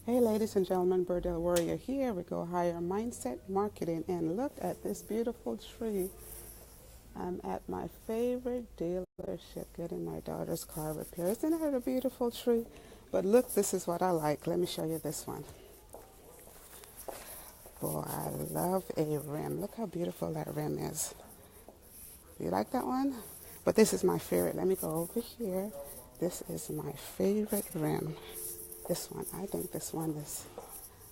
Hey ladies and gentlemen, Berdel Warrior here. We go higher mindset marketing, and look at this beautiful tree. I'm at my favorite dealership getting my daughter's car repaired. Isn't that a beautiful tree? But look, this is what I like. Let me show you this one. Boy, I love a rim. Look how beautiful that rim is. You like that one? But this is my favorite. Let me go over here. This is my favorite rim. This one. I think this one is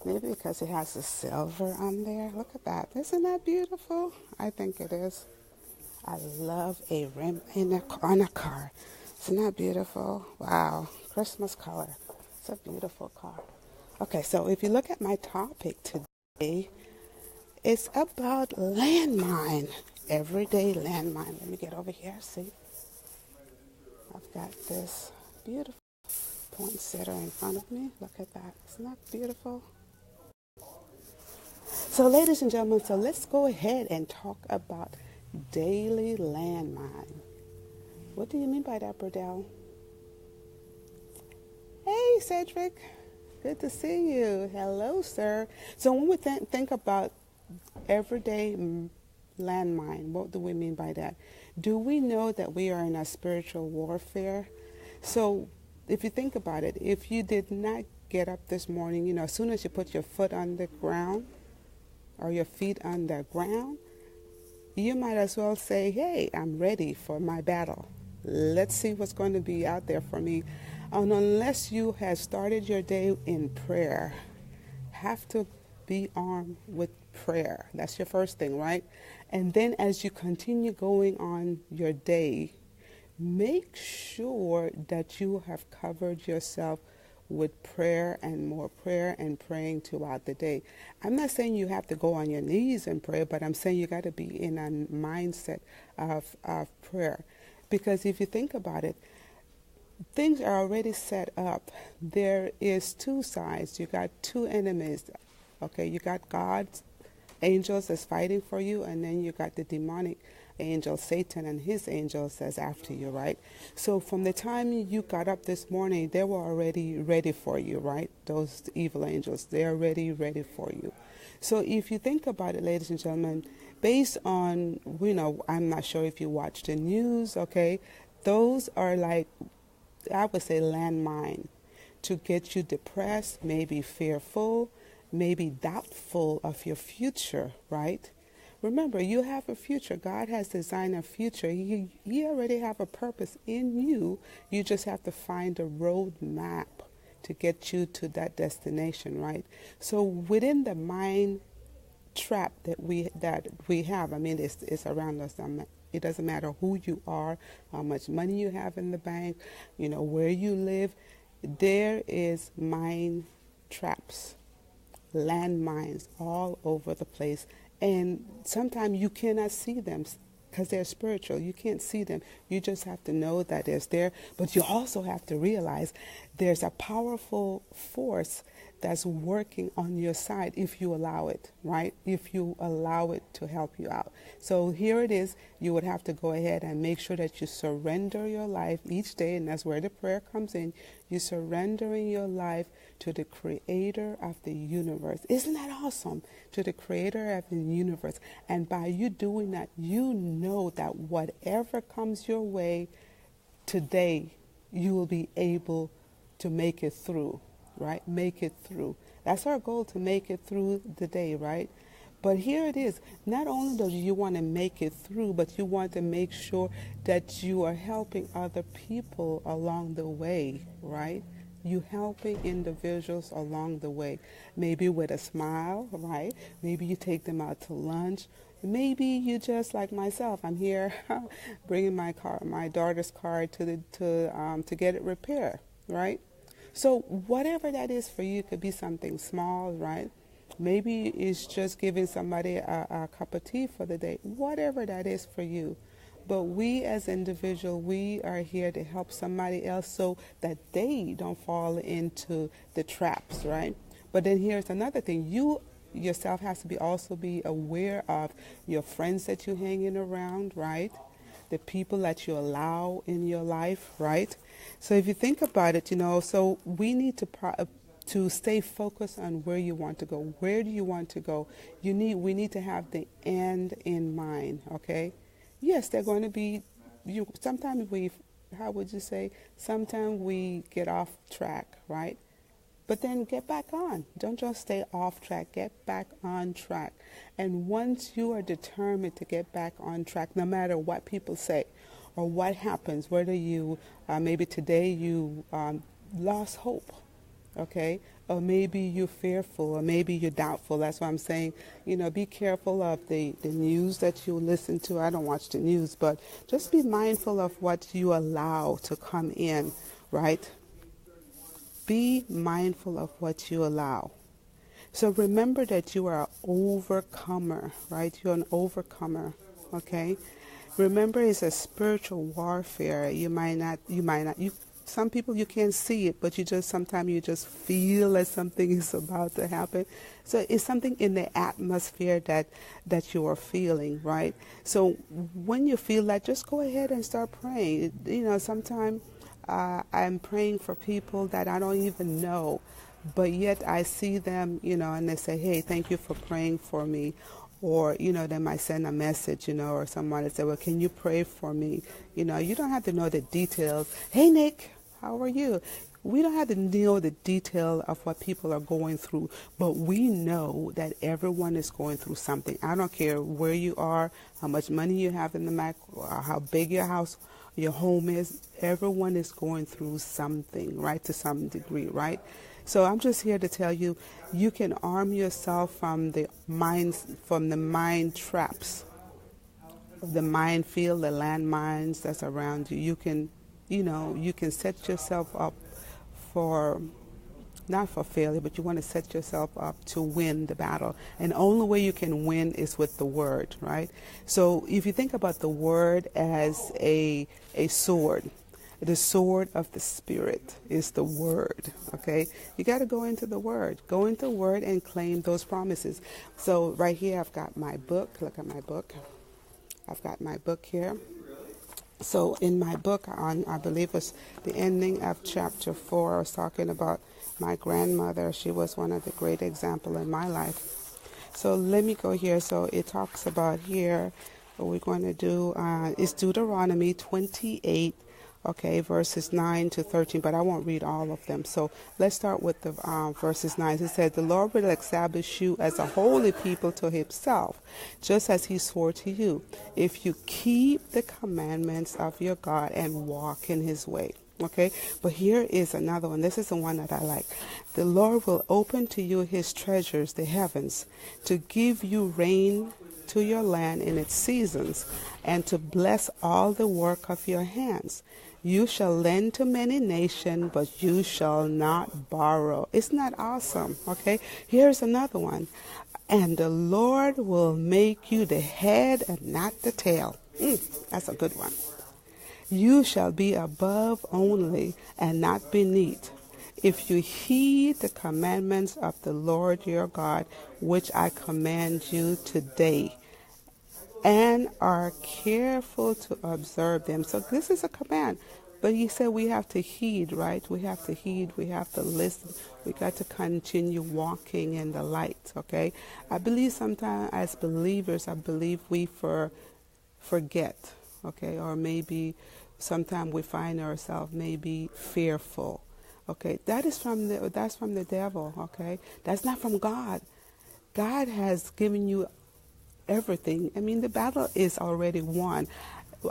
maybe because it has the silver on there. Look at that. Isn't that beautiful? I think it is. I love a rim on a car. Isn't that beautiful? Wow. Christmas color. It's a beautiful car. Okay, so if you look at my topic today, it's about landmine. Everyday landmine. Let me get over here. See? I've got this beautiful poinsettia in front of me. Look at that. Isn't that beautiful? So, ladies and gentlemen, so let's go ahead and talk about daily landmine. What do you mean by that, Berdel? Hey, Cedric. Good to see you. Hello, sir. So, when we think about everyday landmine, what do we mean by that? Do we know that we are in a spiritual warfare? So, if you think about it, if you did not get up this morning, as soon as you put your foot on the ground or your feet on the ground, you might as well say, hey, I'm ready for my battle. Let's see what's going to be out there for me. And unless you have started your day in prayer, have to be armed with prayer. That's your first thing, right? And then as you continue going on your day, make sure that you have covered yourself with prayer and more prayer and praying throughout the day. I'm not saying you have to go on your knees and pray, but I'm saying you got to be in a mindset of prayer. Because if you think about it, things are already set up. There is two sides. You got two enemies. Okay, you got God's angels that's fighting for you, and then you got the demonic angel, Satan, and his angels that's after you, right? So from the time you got up this morning, they were already ready for you, right? Those evil angels, they're already ready for you. So if you think about it, ladies and gentlemen, based on, I'm not sure if you watch the news, okay? Those are like, I would say, landmine to get you depressed, maybe fearful, maybe doubtful of your future, right? Remember, you have a future. God has designed a future. He already have a purpose in you. You just have to find a road map to get you to that destination, right? So within the mind trap that we have, I mean, it's around us. It doesn't matter who you are, how much money you have in the bank, where you live. There is mind traps, landmines all over the place. And sometimes you cannot see them because they're spiritual. You can't see them. You just have to know that it's there. But you also have to realize there's a powerful force that's working on your side if you allow it, right? If you allow it to help you out. So here it is. You would have to go ahead and make sure that you surrender your life each day, and that's where the prayer comes in. You're surrendering your life to the creator of the universe. Isn't that awesome? To the creator of the universe. And by you doing that, you know that whatever comes your way today, you will be able to make it through. Right? Make it through. That's our goal, to make it through the day, right? But here it is. Not only do you want to make it through, but you want to make sure that you are helping other people along the way, right? You helping individuals along the way. Maybe with a smile, right? Maybe you take them out to lunch. Maybe you just like myself. I'm here bringing my daughter's car to get it repaired, right? So whatever that is for you, it could be something small, right? Maybe it's just giving somebody a cup of tea for the day, whatever that is for you. But we as individuals, we are here to help somebody else so that they don't fall into the traps, right? But then here's another thing. You yourself has to also be aware of your friends that you're hanging around, right? The people that you allow in your life, right? So if you think about it, so we need to to stay focused on where you want to go. Where do you want to go? We need to have the end in mind, okay? Yes, they're going to be, sometimes how would you say, sometimes we get off track, right? But then get back on. Don't just stay off track. Get back on track. And once you are determined to get back on track, no matter what people say or what happens, whether you, maybe today you lost hope, okay? Or maybe you're fearful, or maybe you're doubtful. That's why I'm saying, be careful of the news that you listen to. I don't watch the news, but just be mindful of what you allow to come in, right? Be mindful of what you allow. So remember that you are an overcomer, right? You're an overcomer, okay? Remember, it's a spiritual warfare. Some people you can't see it, but sometimes you just feel like something is about to happen. So it's something in the atmosphere that you are feeling, right? So when you feel that, just go ahead and start praying. Sometimes I'm praying for people that I don't even know, but yet I see them, and they say, hey, thank you for praying for me. Or, they might send a message, or someone would say, well, can you pray for me? You don't have to know the details. Hey, Nick, how are you? We don't have to know the detail of what people are going through, but we know that everyone is going through something. I don't care where you are, how much money you have in the bank, or how big your home is. Everyone is going through something, right, to some degree, right? So I'm just here to tell you, you can arm yourself from the mind traps, the minefield, the landmines that's around you. You can set yourself up not for failure, but you want to set yourself up to win the battle. And the only way you can win is with the word, right? So if you think about the word as a sword, the sword of the Spirit is the word, okay? You got to go into the word. Go into the word and claim those promises. So right here, I've got my book. Look at my book. I've got my book here. So in my book, I believe it was the ending of chapter 4, I was talking about my grandmother. She was one of the great examples in my life. So let me go here. So it talks about here, what we're going to do is Deuteronomy 28, okay, verses 9 to 13, but I won't read all of them. So let's start with the verses 9. It says, the Lord will establish you as a holy people to himself, just as he swore to you, if you keep the commandments of your God and walk in his way. Okay, but here is another one. This is the one that I like. The Lord will open to you his treasures, the heavens, to give you rain to your land in its seasons, and to bless all the work of your hands. You shall lend to many nations, but you shall not borrow. Isn't that awesome? Okay, here's another one. And the Lord will make you the head and not the tail. That's a good one. You shall be above only and not beneath, if you heed the commandments of the Lord your God, which I command you today, and are careful to observe them. So this is a command. But he said we have to heed, right? We have to heed. We have to listen. We got to continue walking in the light, okay? I believe sometimes as believers, we forget, okay? Or maybe sometimes we find ourselves maybe fearful, okay? That's from the devil, okay? That's not from God. God has given you everything. I mean, the battle is already won.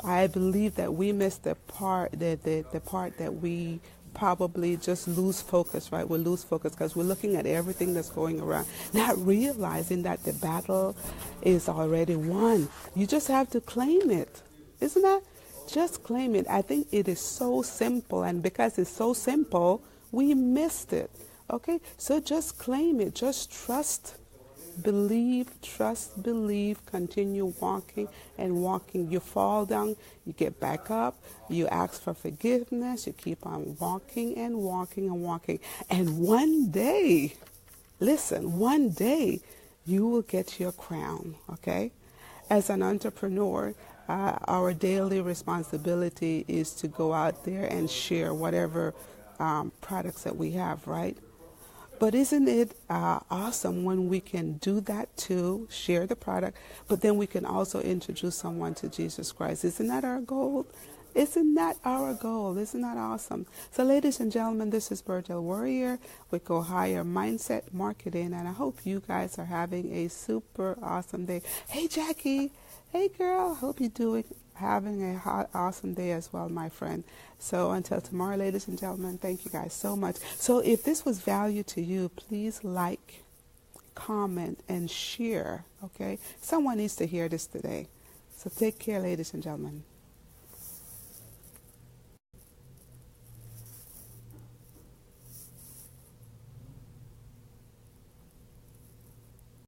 I believe that we miss the part that we probably just lose focus, right? We lose focus because we're looking at everything that's going around, not realizing that the battle is already won. You just have to claim it. Isn't that? Just claim it. I think it is so simple, and because it's so simple, we missed it. Okay? So just claim it. Just trust. Believe, trust, believe, continue walking and walking. You fall down, you get back up, you ask for forgiveness, you keep on walking and walking and walking. And one day, listen, one day you will get your crown, okay? As an entrepreneur, our daily responsibility is to go out there and share whatever products that we have, right? But isn't it awesome when we can do that too, share the product, but then we can also introduce someone to Jesus Christ? Isn't that our goal? Isn't that our goal? Isn't that awesome? So ladies and gentlemen, this is Berdel Warrior with Go Higher Mindset Marketing, and I hope you guys are having a super awesome day. Hey Jackie, hey girl, hope you're having a awesome day as well, my friend. So until tomorrow, ladies and gentlemen, thank you guys so much. So if this was value to you, please like, comment, and share, okay? Someone needs to hear this today. So take care, ladies and gentlemen.